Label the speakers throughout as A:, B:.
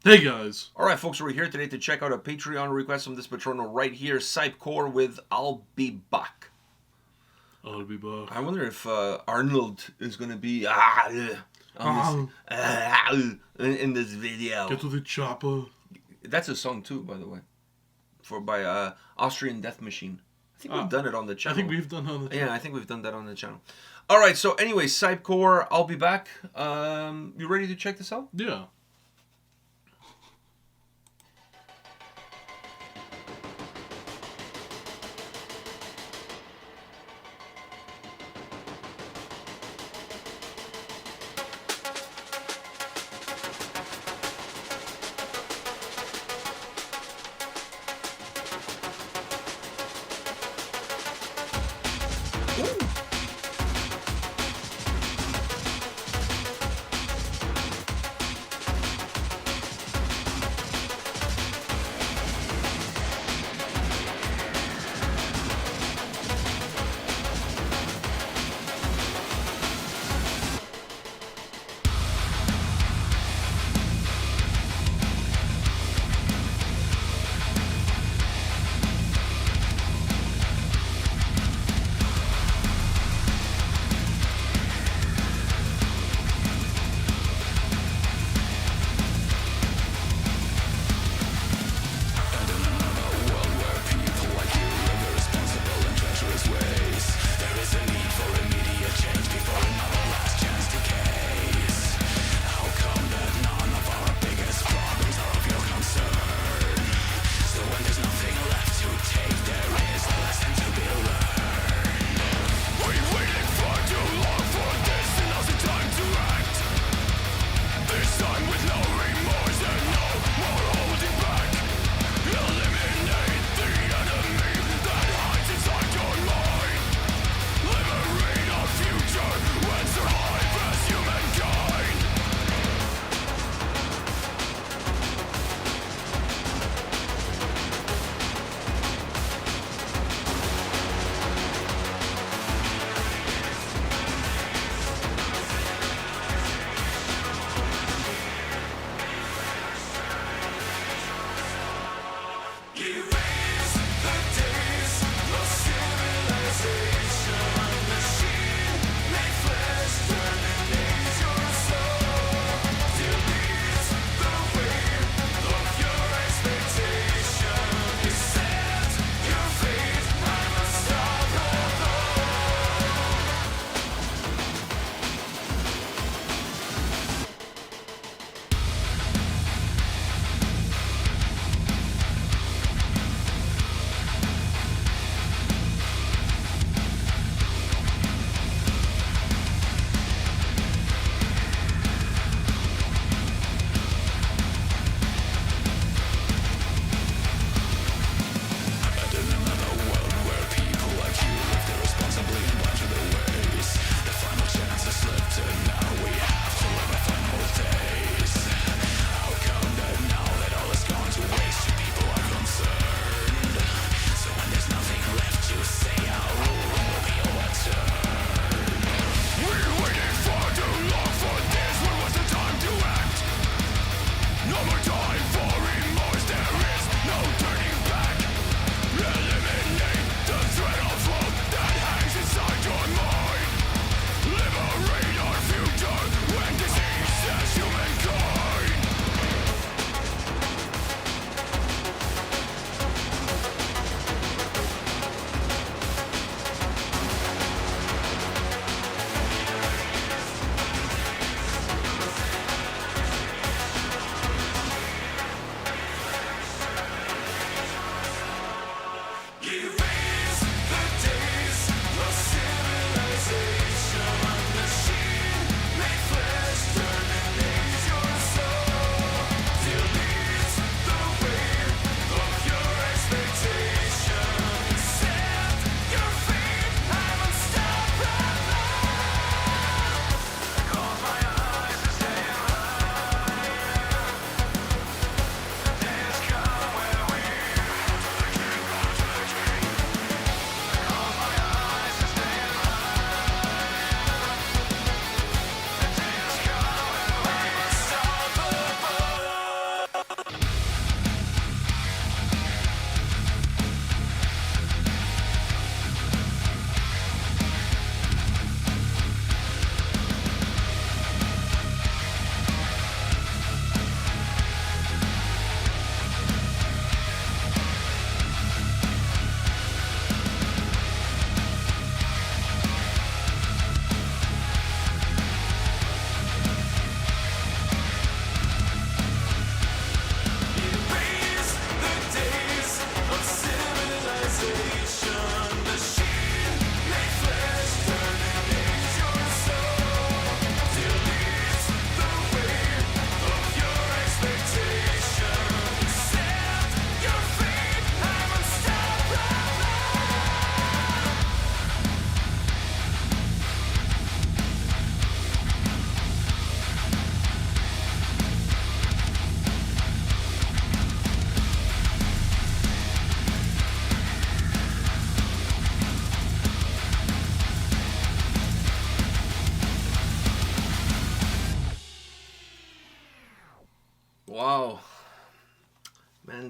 A: Hey guys.
B: Alright folks, we're here today to check out a Patreon request from this patrono right here, Cypecore with I'll Be Back.
A: I'll be back.
B: I wonder if Arnold is going to be in this video.
A: Get to the chopper.
B: That's a song too, by the way, by Austrian Death Machine. I think we've done it on the channel.
A: I think we've done it on the channel.
B: Yeah, I think we've done that on the channel. Alright, so anyway, Cypecore, I'll be back. You ready to check this out?
A: Yeah.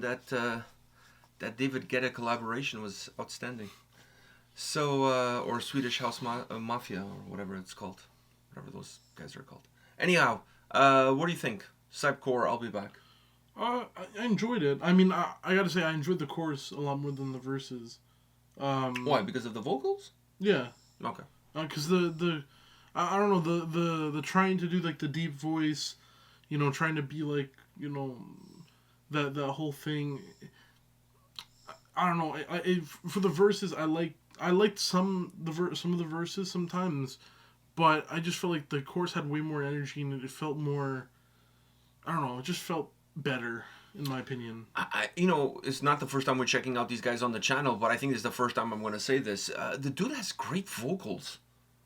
B: and that David Guetta collaboration was outstanding. So, or Swedish House Mafia, or whatever it's called. Whatever those guys are called. Anyhow, what do you think? Cypecore, I'll be back.
A: I enjoyed it. I mean, I gotta say, I enjoyed the chorus a lot more than the verses.
B: Why? Because of the vocals?
A: Yeah.
B: Okay.
A: Because I don't know, the trying to do like the deep voice, trying to be like, that whole thing. I don't know. For the verses, I liked some of the verses sometimes, but I just felt like the chorus had way more energy and it felt more. I don't know. It just felt better, in my opinion.
B: It's not the first time we're checking out these guys on the channel, but I think it's the first time I'm going to say this. The dude has great vocals.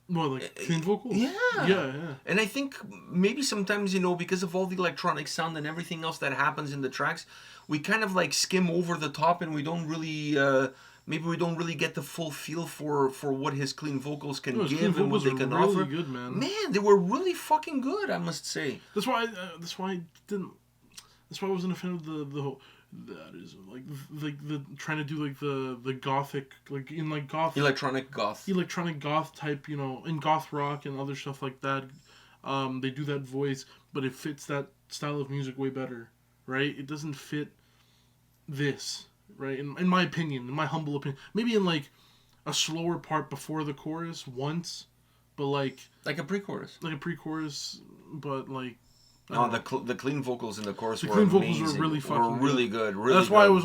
A: Well, like clean vocals?
B: Yeah. And I think maybe sometimes, because of all the electronic sound and everything else that happens in the tracks, we kind of like skim over the top and we don't really, maybe we don't really get the full feel for what his clean vocals can give and what they can
A: really
B: offer.
A: Good, man.
B: Man, they were really fucking good, I must say.
A: That's why I wasn't a fan of the that is like the trying to do like the gothic, like in like goth
B: electronic goth
A: type, in goth rock and other stuff like that. They do that voice, but it fits that style of music way better, right? It doesn't fit this, right? In my opinion, in my humble opinion, maybe in like a slower part before the chorus once, but like
B: a pre-chorus,
A: but like.
B: No, the clean vocals in the chorus were
A: amazing. The clean
B: vocals
A: were really fucking
B: really good. Really
A: That's
B: good.
A: why I was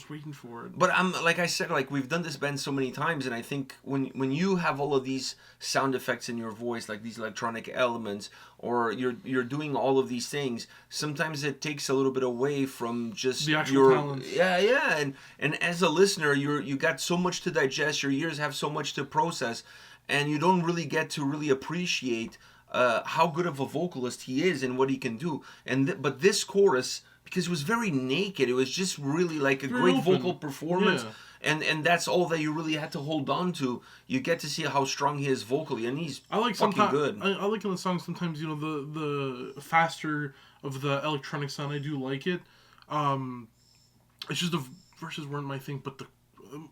A: waiting for it.
B: But like I said, like we've done this band so many times, and I think when you have all of these sound effects in your voice, like these electronic elements, or you're doing all of these things, sometimes it takes a little bit away from just
A: the actual talent.
B: Yeah, and as a listener, you got so much to digest. Your ears have so much to process, and you don't really get to really appreciate how good of a vocalist he is and what he can do. But this chorus, because it was very naked, it was just really like a great vocal performance. Yeah. And that's all that you really had to hold on to. You get to see how strong he is vocally, and he's fucking good.
A: I like in the song sometimes, the faster of the electronic sound. I do like it. It's just the verses weren't my thing, but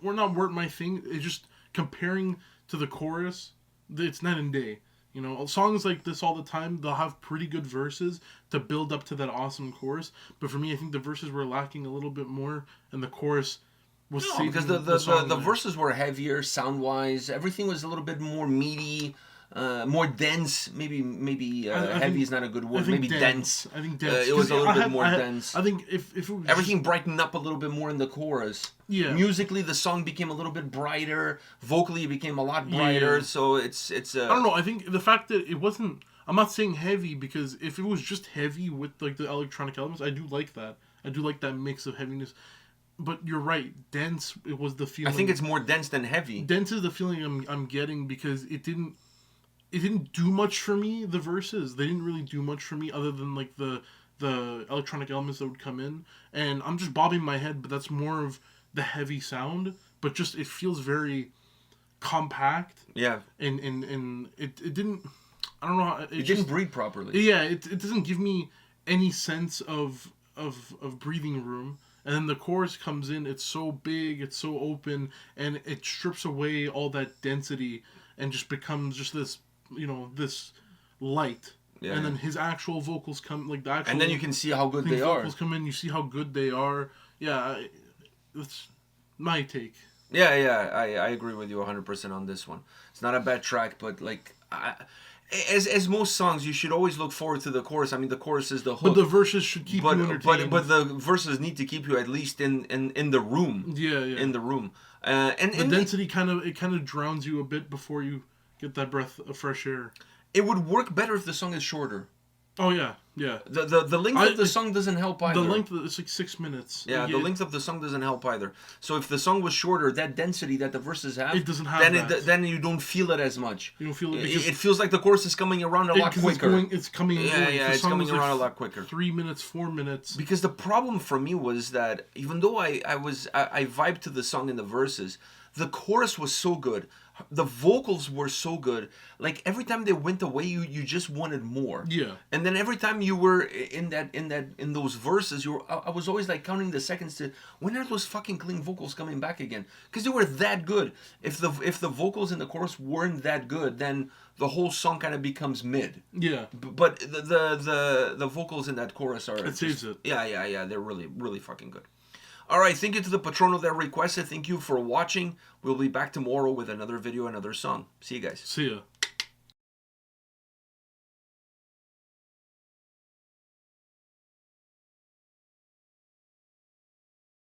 A: weren't my thing. It's just comparing to the chorus, it's night and day. Songs like this all the time, they'll have pretty good verses to build up to that awesome chorus. But for me, I think the verses were lacking a little bit more, and the chorus was saving
B: because the verses were heavier sound-wise. Everything was a little bit more meaty, more dense. Maybe heavy is not a good word. Maybe dense.
A: I think dense.
B: It was a little bit more dense.
A: I think if it was
B: everything brightened up a little bit more in the chorus.
A: Yeah.
B: Musically, the song became a little bit brighter. Vocally, it became a lot brighter. Yeah. So it's. I
A: don't know. I think the fact that it wasn't. I'm not saying heavy, because if it was just heavy with like the electronic elements, I do like that. I do like that mix of heaviness. But you're right. Dense. It was the feeling.
B: I think it's more dense than heavy.
A: Dense is the feeling I'm getting, because it didn't do much for me. The verses, they didn't really do much for me other than like the electronic elements that would come in, and I'm just bobbing my head. But that's more of the heavy sound, but just it feels very compact.
B: Yeah.
A: And it didn't. I don't know how
B: it didn't breathe properly.
A: Yeah, it doesn't give me any sense of breathing room. And then the chorus comes in. It's so big. It's so open, and it strips away all that density and just becomes just this, this light. Yeah. And then his actual vocals come, like the actual.
B: And then you can see how good they are.
A: Vocals come in. You see how good they are. Yeah, that's my take.
B: Yeah, I agree with you 100% on this one. It's not a bad track, but like, as most songs, you should always look forward to the chorus. I mean, the chorus is the hook.
A: But the verses should keep you entertained.
B: But the verses need to keep you at least in the room.
A: Yeah.
B: In the room. And
A: the density kind of drowns you a bit before you get that breath of fresh air.
B: It would work better if the song is shorter.
A: Oh, yeah.
B: The length of the song doesn't help either.
A: The length, it's like 6 minutes.
B: Yeah, the length of the song doesn't help either. So if the song was shorter, that density that the verses have,
A: it doesn't have
B: then you don't feel it as much.
A: You don't feel it.
B: It feels like the chorus is coming around a lot quicker.
A: It's coming
B: it's coming around a lot quicker.
A: 3 minutes, 4 minutes.
B: Because the problem for me was that even though I vibed to the song in the verses, The chorus was so good. The vocals were so good. Like every time they went away, you just wanted more.
A: Yeah.
B: And then every time you were in those verses, I was always like counting the seconds to when are those fucking clean vocals coming back again? Because they were that good. If the vocals in the chorus weren't that good, then the whole song kind of becomes mid.
A: Yeah.
B: But the vocals in that chorus are
A: It saves it.
B: Yeah. They're really fucking good. All right, thank you to the patrono that requested. Thank you for watching. We'll be back tomorrow with another video, another song. See you guys.
A: See ya.